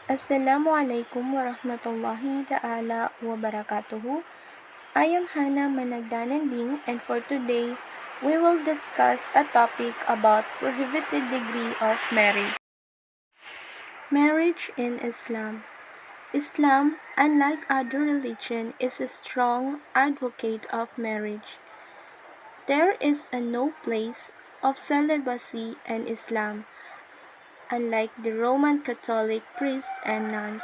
Assalamualaikum warahmatullahi ta'ala wabarakatuhu. I am Hannah Managdanan Ding, and for today, we will discuss a topic about prohibited degree of marriage. Marriage in Islam. Islam, unlike other religions, is a strong advocate of marriage. There is no place of celibacy in Islam, unlike the Roman Catholic priests and nuns.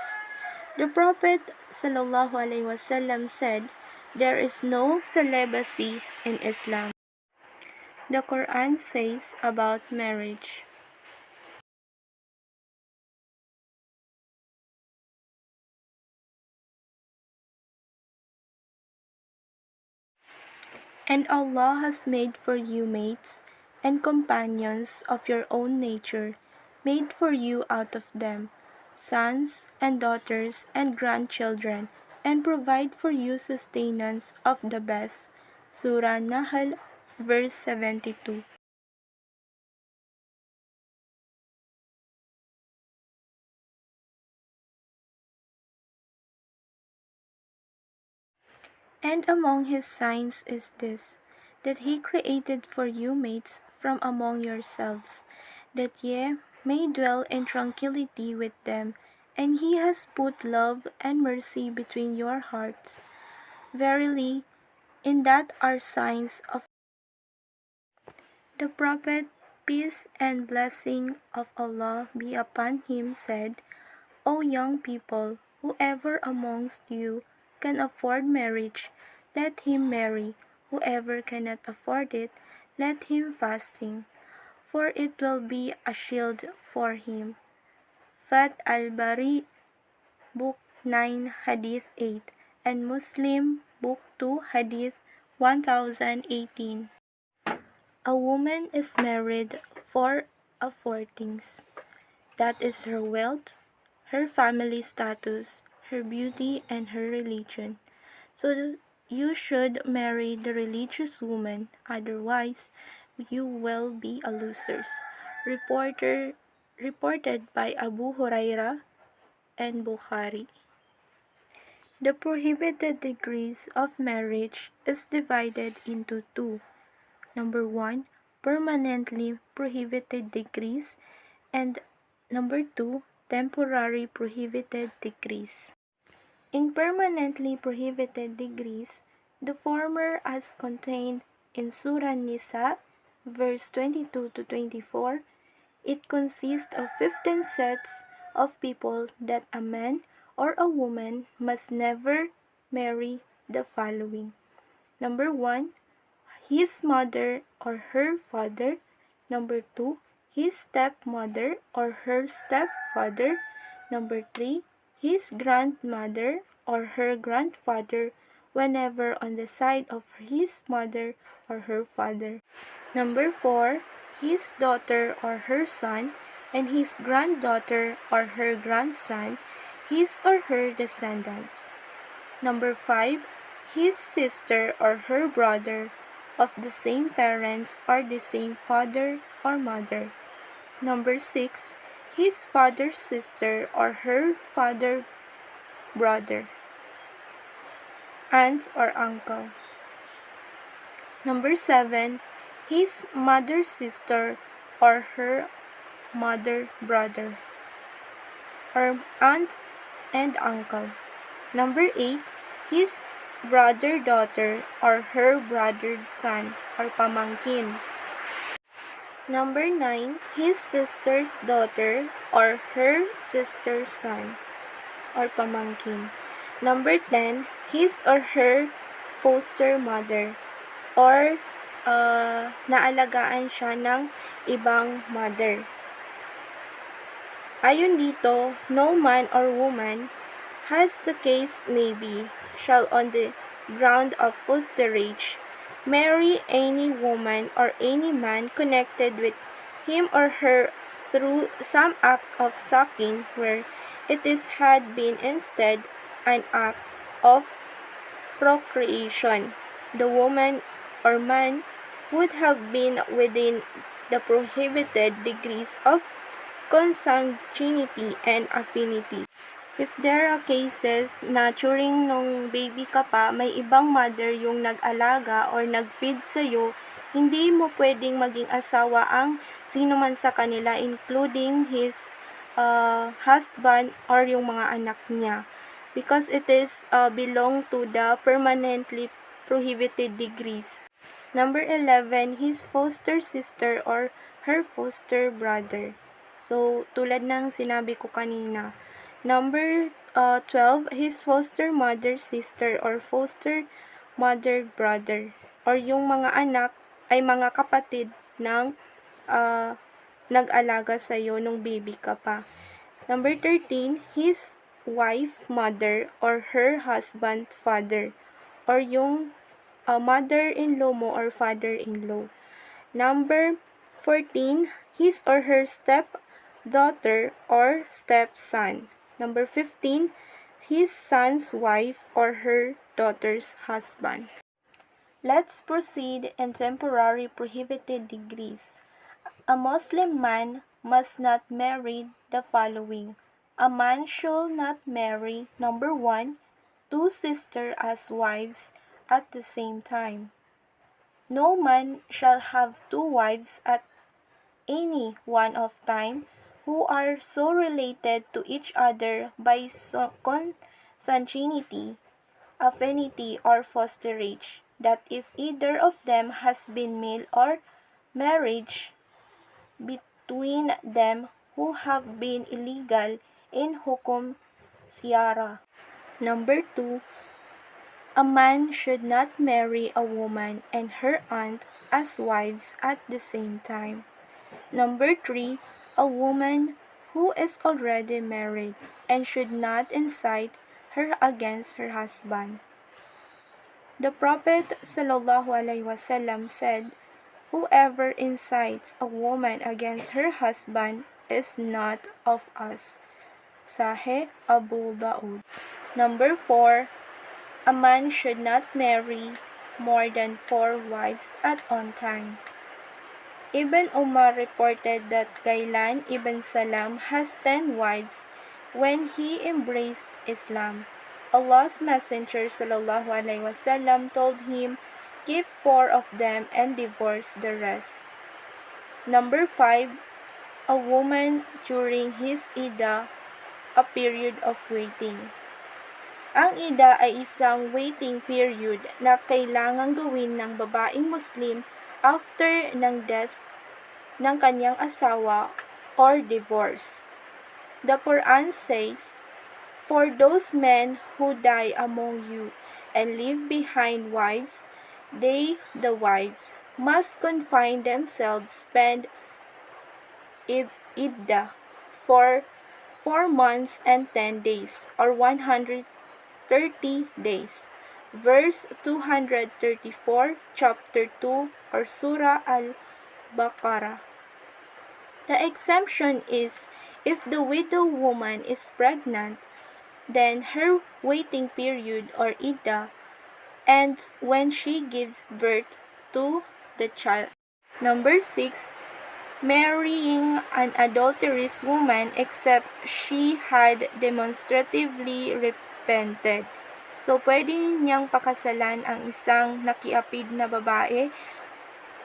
The Prophet ﷺ said, "There is no celibacy in Islam." The Quran says about marriage, "And Allah has made for you mates and companions of your own nature, made for you out of them, sons and daughters and grandchildren, and provide for you sustenance of the best." Surah Nahl, verse 72. And among his signs is this, that he created for you mates from among yourselves, that ye may dwell in tranquility with them, and he has put love and mercy between your hearts. Verily, in that are signs of the Prophet, peace and blessing of Allah be upon him, said, "O young people, whoever amongst you can afford marriage, let him marry. Whoever cannot afford it, let him fasting, for it will be a shield for him." Fat al-Bari, Book 9, Hadith 8, and Muslim, Book 2, Hadith 1018. A woman is married for four things. That is her wealth, her family status, her beauty, and her religion. So you should marry the religious woman, otherwise you will be a loser. Reported by Abu Huraira and Bukhari. The prohibited degrees of marriage is divided into two. Number 1, permanently prohibited degrees, and number 2, temporary prohibited degrees. In permanently prohibited degrees, the former as contained in Surah Nisa, verse 22 to 24, it consists of 15 sets of people that a man or a woman must never marry the following. Number 1, his mother or her father. Number 2, his stepmother or her stepfather. Number 3, his grandmother or her grandfather whenever on the side of his mother or her father. Number 4, his daughter or her son, and his granddaughter or her grandson, his or her descendants. Number 5, his sister or her brother of the same parents or the same father or mother. Number 6, his father's sister or her father brother, aunt or uncle. Number 7, his mother's sister or her mother brother, or aunt and uncle. Number 8, his brother daughter or her brother's son or pamangkin. Number 9, his sister's daughter or her sister's son or pamangkin. Number 10, his or her foster mother or naalagaan siya ng ibang mother. Ayon dito, no man or woman, as the case may be, shall on the ground of fosterage marry any woman or any man connected with him or her through some act of sucking where it had been instead an act of procreation. The woman or man would have been within the prohibited degrees of consanguinity and affinity. If there are cases na during nung baby ka pa, may ibang mother yung nag-alaga or nag-feed sa'yo, hindi mo pwedeng maging asawa ang sino man sa kanila, including his husband or yung mga anak niya. Because it is belong to the permanently prohibited degrees. Number 11, his foster sister or her foster brother. So, tulad ng sinabi ko kanina. Number 12, his foster mother sister or foster mother brother. Or yung mga anak ay mga kapatid ng nag-alaga sa'yo nung baby ka pa. Number 13, his wife mother or her husband father. Or yung mother-in-law mo or father-in-law. Number 14, his or her step-daughter or stepson. Number 15, his son's wife or her daughter's husband. Let's proceed in temporary prohibited degrees. A Muslim man must not marry the following. A man shall not marry, number 1, two sisters as wives at the same time. No man shall have two wives at any one of time who are so related to each other by consanguinity, affinity, or fosterage, that if either of them has been male or marriage between them who have been illegal in hukum Shariah. Number 2, a man should not marry a woman and her aunt as wives at the same time. Number 3, a woman who is already married and should not incite her against her husband. The Prophet ﷺ said, "Whoever incites a woman against her husband is not of us." Sahih Abu Daud. Number 4, a man should not marry more than 4 wives at one time. Ibn Umar reported that Ghailan ibn Salam has 10 wives when he embraced Islam. Allah's Messenger ﷺ told him, "Keep 4 of them and divorce the rest." Number 5, a woman during his Ida, a period of waiting. Ang Ida ay isang waiting period na kailangang gawin ng babaeng Muslim after ng death ng kanyang asawa or divorce. The Quran says, "For those men who die among you and leave behind wives, they, the wives, must confine themselves, spend iddah for 4 months and 10 days, or 130 days. Verse 234, chapter 2, or Surah Al-Baqarah. The exemption is if the widow woman is pregnant, then her waiting period or iddah ends when she gives birth to the child. Number 6, marrying an adulterous woman except she had demonstratively repented. So, pwede niyang pakasalan ang isang nakiapid na babae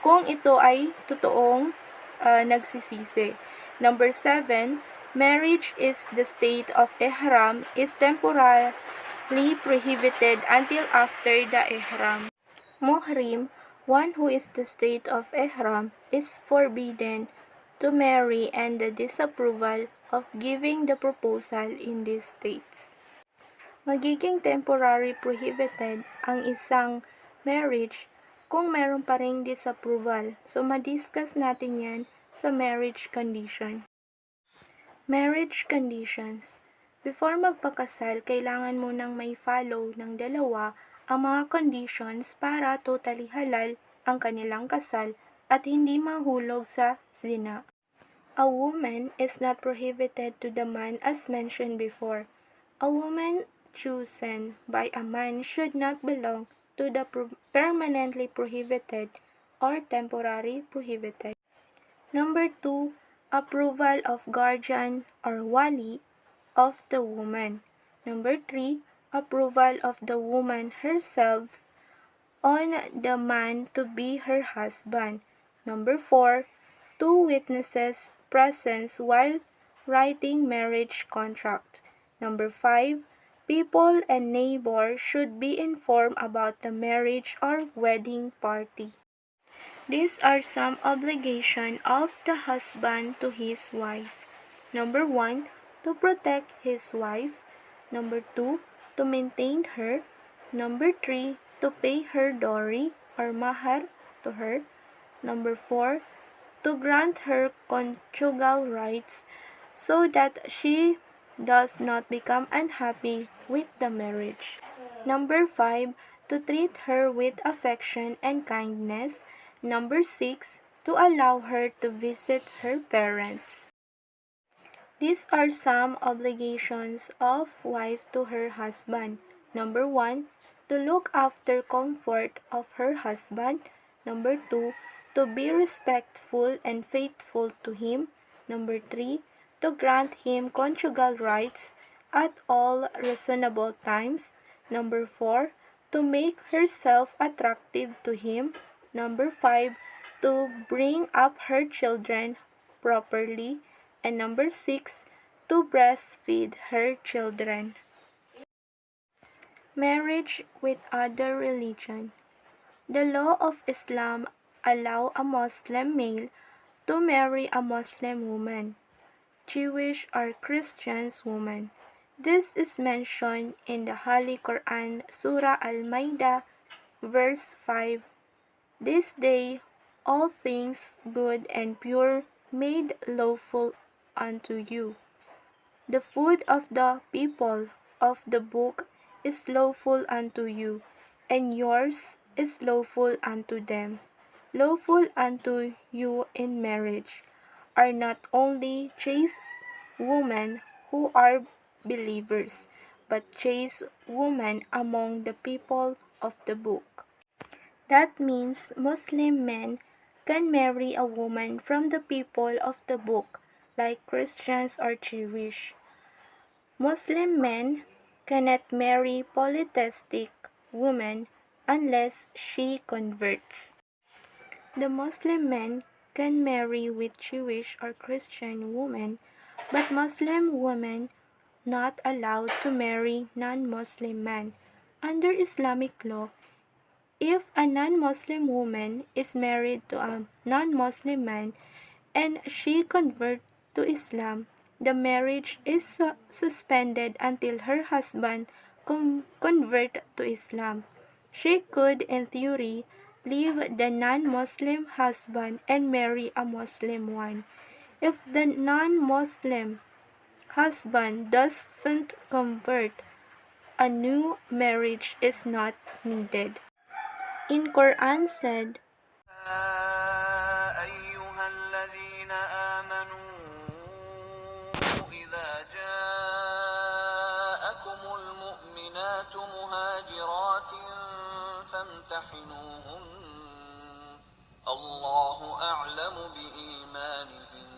kung ito ay totoong nagsisisi. Number 7, marriage is the state of ihram is temporarily prohibited until after the ihram. Muhrim, one who is the state of ihram, is forbidden to marry and the disapproval of giving the proposal in these states. Magiging temporary prohibited ang isang marriage kung meron pa ring disapproval. So, madiscuss natin yan sa marriage condition. Marriage conditions. Before magpakasal, kailangan mo nang may follow ng dalawa ang mga conditions para totally halal ang kanilang kasal at hindi mahulog sa zina. A woman is not prohibited to the man as mentioned before. A woman chosen by a man should not belong to the permanently prohibited or temporary prohibited. Number 2, approval of guardian or wali of the woman. Number 3, approval of the woman herself on the man to be her husband. Number 4, two witnesses' presence while writing marriage contract. Number 5, people and neighbors should be informed about the marriage or wedding party. These are some obligations of the husband to his wife. Number 1, to protect his wife. Number 2, to maintain her. Number 3, to pay her dowry or mahar to her. Number 4, to grant her conjugal rights so that she does not become unhappy with the marriage. Number 5, to treat her with affection and kindness. Number 6, to allow her to visit her parents. These are some obligations of wife to her husband. Number 1, to look after comfort of her husband. Number 2, to be respectful and faithful to him. Number 3, to grant him conjugal rights at all reasonable times. Number 4, to make herself attractive to him. Number 5, to bring up her children properly. And number 6, to breastfeed her children. Marriage with other religion. The law of Islam allow a Muslim male to marry a Muslim woman, Jewish or Christian woman. This is mentioned in the Holy Quran, Surah Al-Maidah, verse 5. This day all things good and pure made lawful unto you. The food of the people of the book is lawful unto you, and yours is lawful unto them. Lawful unto you in marriage are not only chaste women who are believers, but chaste women among the people of the book. That means Muslim men can marry a woman from the people of the book, like Christians or Jewish. Muslim men cannot marry polytheistic women unless she converts. The Muslim men can marry with Jewish or Christian women, but Muslim women not allowed to marry non-Muslim men. Under Islamic law, if a non-Muslim woman is married to a non-Muslim man and she converts to Islam, the marriage is suspended until her husband convert to Islam. She could, in theory, leave the non-Muslim husband and marry a Muslim one. If the non-Muslim husband doesn't convert, a new marriage is not needed. In Quran said, أيها الذين آمنوا إذا جاءكم المؤمنات مهاجرات فامتحنوهن الله أعلم بإيمانهن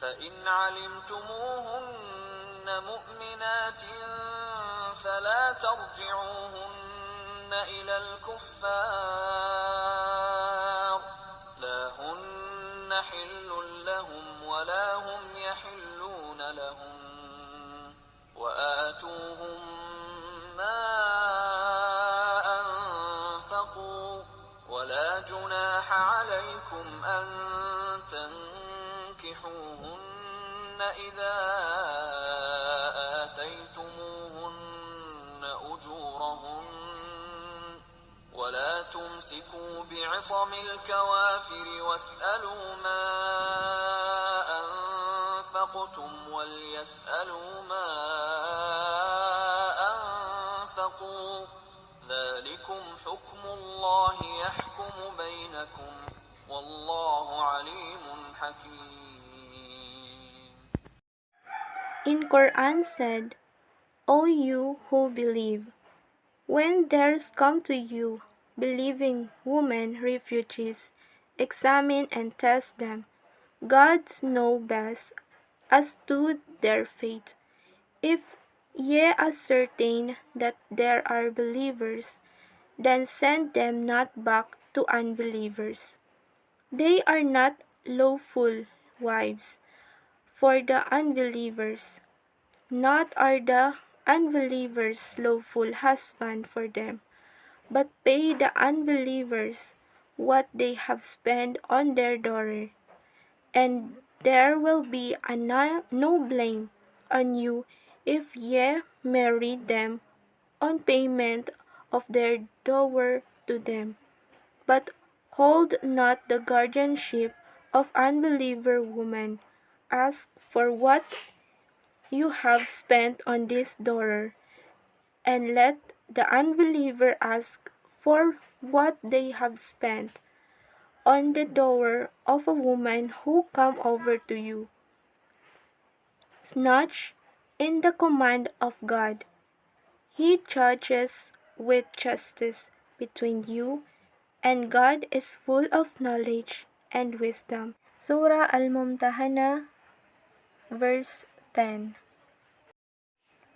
فإن علمتموهن مؤمنات فلا ترجعوهن إلى الكفار لا هن حل لهم ولا هم يحلون لهم وآتوهم ما أنفقوا ولا جناح عليكم أن تنكحوهن إذا آتيتموهن أجورهن ولا تمسكوا بعصم الكوافر واسألوا ما أنفقتم وليسألوا ما أنفقوا ذلكم حكم الله يحكم بينكم والله عليم حكيم. in Quran said, O you who believe, when there's come to you believing women refugees, examine and test them, Gods know best as to their fate. If ye ascertain that there are believers, then send them not back to unbelievers. They are not lawful wives for the unbelievers, not are the unbelievers lawful husband for them, but pay the unbelievers what they have spent on their daughter, and there will be no blame on you if ye marry them on payment of their dower to them. But hold not the guardianship of unbeliever woman. Ask for what you have spent on this daughter, and let the unbeliever ask for what they have spent on the dower of a woman who come over to you. Snatch in the command of God. He judges with justice between you, and God is full of knowledge and wisdom. Surah Al-Mumtahana, verse 10.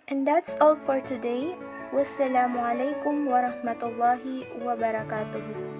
And that's all for today. Wassalamu alaikum warahmatullahi wabarakatuh.